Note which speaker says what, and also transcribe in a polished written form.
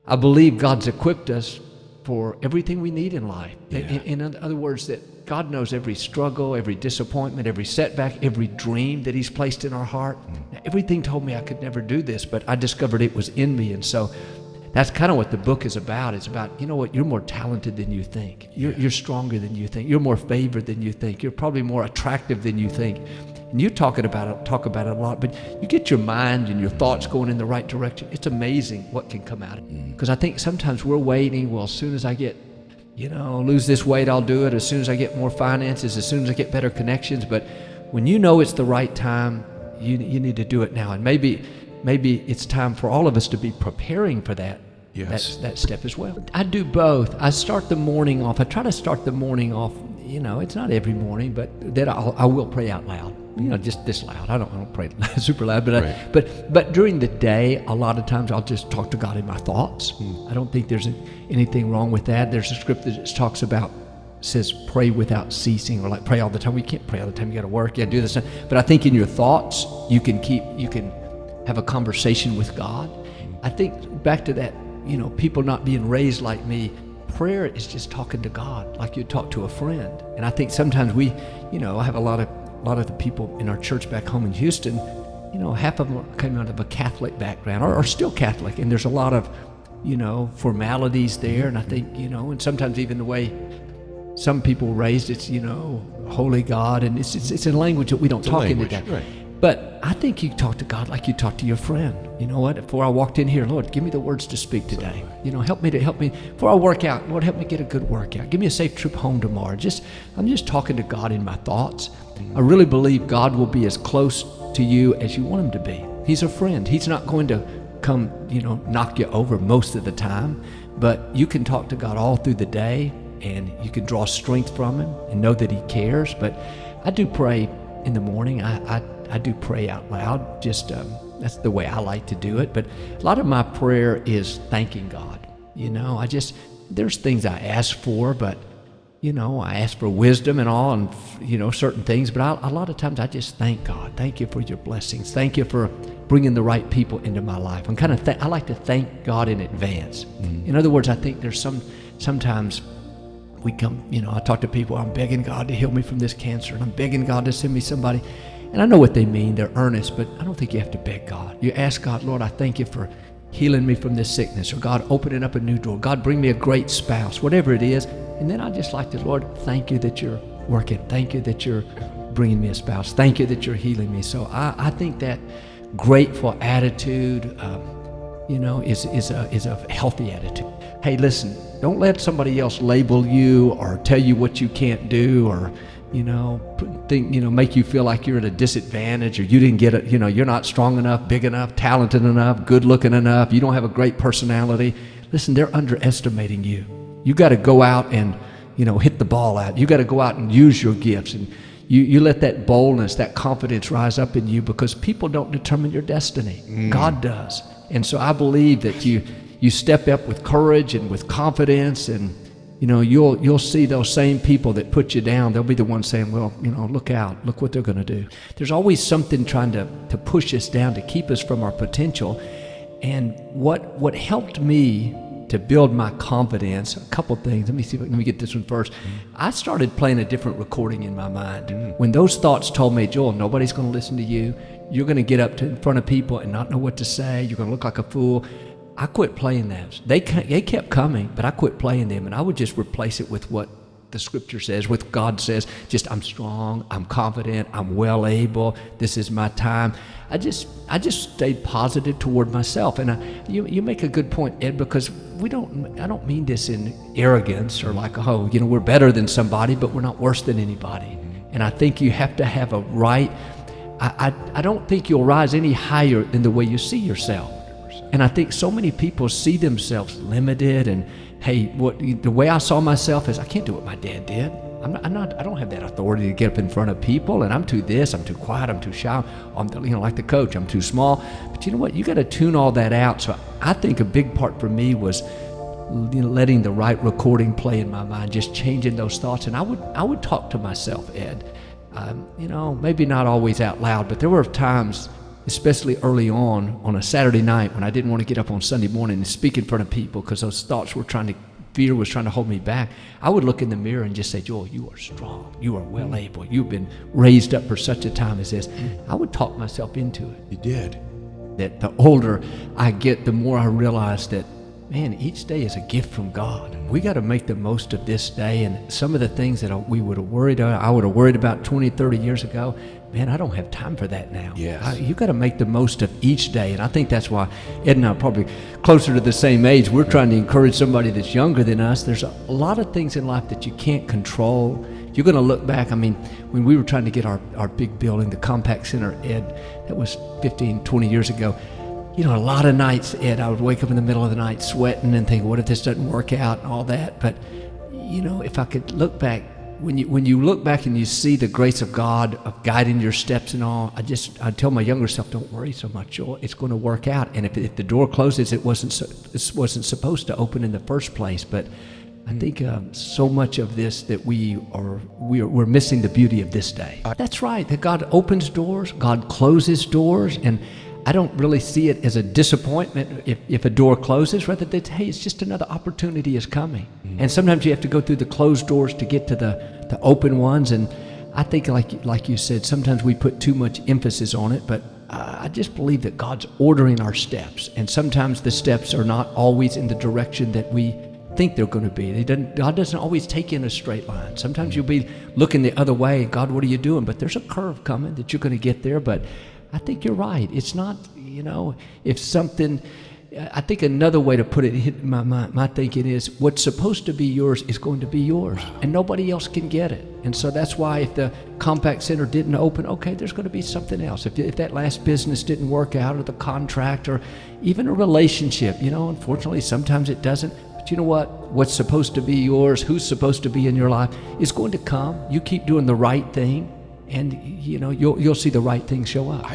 Speaker 1: I believe God's equipped us for everything we need in life.
Speaker 2: Yeah.
Speaker 1: In other words, that God knows every struggle, every disappointment, every setback, every dream that He's placed in our heart. Now, everything told me I could never do this, but I discovered it was in me. And so that's kind of what the book is about. It's about, you know what, you're more talented than you think. You're stronger than you think. You're more favored than you think. You're probably more attractive than you think. And you talk about it a lot, but you get your mind and your thoughts going in the right direction. It's amazing what can come out of it. Because I think sometimes we're waiting, well, as soon as I get, lose this weight, I'll do it. As soon as I get more finances, as soon as I get better connections. But when you know it's the right time, you need to do it now. And maybe it's time for all of us to be preparing for that.
Speaker 2: Yes.
Speaker 1: That step as well. I do both. I start the morning off. I try to start the morning off. It's not every morning, but that I will pray out loud. Just this loud. I don't pray super loud, but
Speaker 2: Right.
Speaker 1: but during the day, a lot of times I'll just talk to God in my thoughts. I don't think there's anything wrong with that. There's a scripture that talks about, says pray without ceasing, or like pray all the time. We can't pray all the time. You got to work. You got to do this. But I think in your thoughts, you can have a conversation with God. I think back to that, people not being raised like me. Prayer is just talking to God like you talk to a friend. And I think sometimes I have a lot of the people in our church back home in Houston, half of them came out of a Catholic background or are still Catholic. And there's a lot of, formalities there. And I think, and sometimes even the way some people raised, it's, holy God. And it's in language that we don't talk into that.
Speaker 2: Right.
Speaker 1: But I think you talk to God like you talk to your friend. You know what? Before I walked in here, Lord, give me the words to speak today. Help me. Before I work out, Lord, help me get a good workout. Give me a safe trip home tomorrow. I'm just talking to God in my thoughts. I really believe God will be as close to you as you want Him to be. He's a friend. He's not going to come, knock you over most of the time. But you can talk to God all through the day, and you can draw strength from Him and know that He cares. But I do pray in the morning. I do pray out loud. Just that's the way I like to do it. But a lot of my prayer is thanking God. There's things I ask for, but I ask for wisdom and all, and certain things. But a lot of times I just thank God. Thank you for your blessings. Thank you for bringing the right people into my life. I like to thank God in advance. In other words, I think there's sometimes we come. I talk to people. I'm begging God to heal me from this cancer, and I'm begging God to send me somebody. And I know what they mean. They're earnest, but I don't think you have to beg God. You ask God, Lord, I thank you for healing me from this sickness, or God, opening up a new door. God, bring me a great spouse, whatever it is. And then I just like to, Lord, thank you that you're working. Thank you that you're bringing me a spouse. Thank you that you're healing me. So I think that grateful attitude, is a healthy attitude. Hey, listen, don't let somebody else label you or tell you what you can't do, or make you feel like you're at a disadvantage, or you didn't get it, you're not strong enough, big enough, talented enough, good looking enough, you don't have a great personality. Listen, they're underestimating you. You got to go out and, hit the ball out. You got to go out and use your gifts, and you let that boldness, that confidence rise up in you, because people don't determine your destiny. God does. And so I believe that you step up with courage and with confidence, and you'll see those same people that put you down. They'll be the ones saying, well, look out, look what they're going to do. There's always something trying to push us down, to keep us from our potential. And what helped me to build my confidence, a couple things. Let me get this one first. I started playing a different recording in my mind. When those thoughts told me, Joel, nobody's going to listen to you. You're going to get up in front of people and not know what to say. You're going to look like a fool. I quit playing those. They kept coming, but I quit playing them, and I would just replace it with what the scripture says, what God says. Just, I'm strong, I'm confident, I'm well able, this is my time. I just stayed positive toward myself. And you make a good point, Ed, because I don't mean this in arrogance or like, we're better than somebody, but we're not worse than anybody. And I think you have to have a right, I don't think you'll rise any higher than the way you see yourself. And I think so many people see themselves limited, and the way I saw myself is, I can't do what my dad did. I don't have that authority to get up in front of people, and I'm too quiet, I'm too shy. I'm like the coach, I'm too small. But you know what? You got to tune all that out. So I think a big part for me was letting the right recording play in my mind, just changing those thoughts. And I would talk to myself, Ed. Maybe not always out loud, but there were times, especially early on a Saturday night when I didn't want to get up on Sunday morning and speak in front of people because those thoughts were fear was trying to hold me back, I would look in the mirror and just say, Joel, you are strong. You are well able. You've been raised up for such a time as this. I would talk myself into it.
Speaker 2: You did.
Speaker 1: That the older I get, the more I realize that, man, each day is a gift from God. We got to make the most of this day. And some of the things that I would have worried about 20, 30 years ago, man, I don't have time for that now.
Speaker 2: Yes.
Speaker 1: You got to make the most of each day. And I think that's why Ed and I are probably closer to the same age. We're trying to encourage somebody that's younger than us. There's a lot of things in life that you can't control. You're going to look back. I mean, when we were trying to get our big building, the Compact Center, Ed, that was 15, 20 years ago. You know, a lot of nights, Ed, I would wake up in the middle of the night sweating and think, what if this doesn't work out and all that? But, you know, if I could look back, when you look back and you see the grace of God of guiding your steps and all, I tell my younger self, don't worry so much, Joel. It's going to work out. And if the door closes, it wasn't supposed to open in the first place. But I think so much of this that we're missing the beauty of this day. That's right. That God opens doors, God closes doors, and I don't really see it as a disappointment if a door closes, rather than, hey, it's just another opportunity is coming. And sometimes you have to go through the closed doors to get to the open ones. And I think, like you said, sometimes we put too much emphasis on it, but I just believe that God's ordering our steps. And sometimes the steps are not always in the direction that we think they're going to be. God doesn't always take you in a straight line. Sometimes you'll be looking the other way, God, what are you doing? But there's a curve coming that you're going to get there. But I think you're right. It's not, you know, if something, I think another way to put it, my thinking is, what's supposed to be yours is going to be yours, and nobody else can get it. And so that's why if the Compact Center didn't open, okay, there's going to be something else. If that last business didn't work out, or the contract, or even a relationship, you know, unfortunately, sometimes it doesn't. But you know what? What's supposed to be yours, who's supposed to be in your life, is going to come. You keep doing the right thing, and you know you'll see the right thing show up.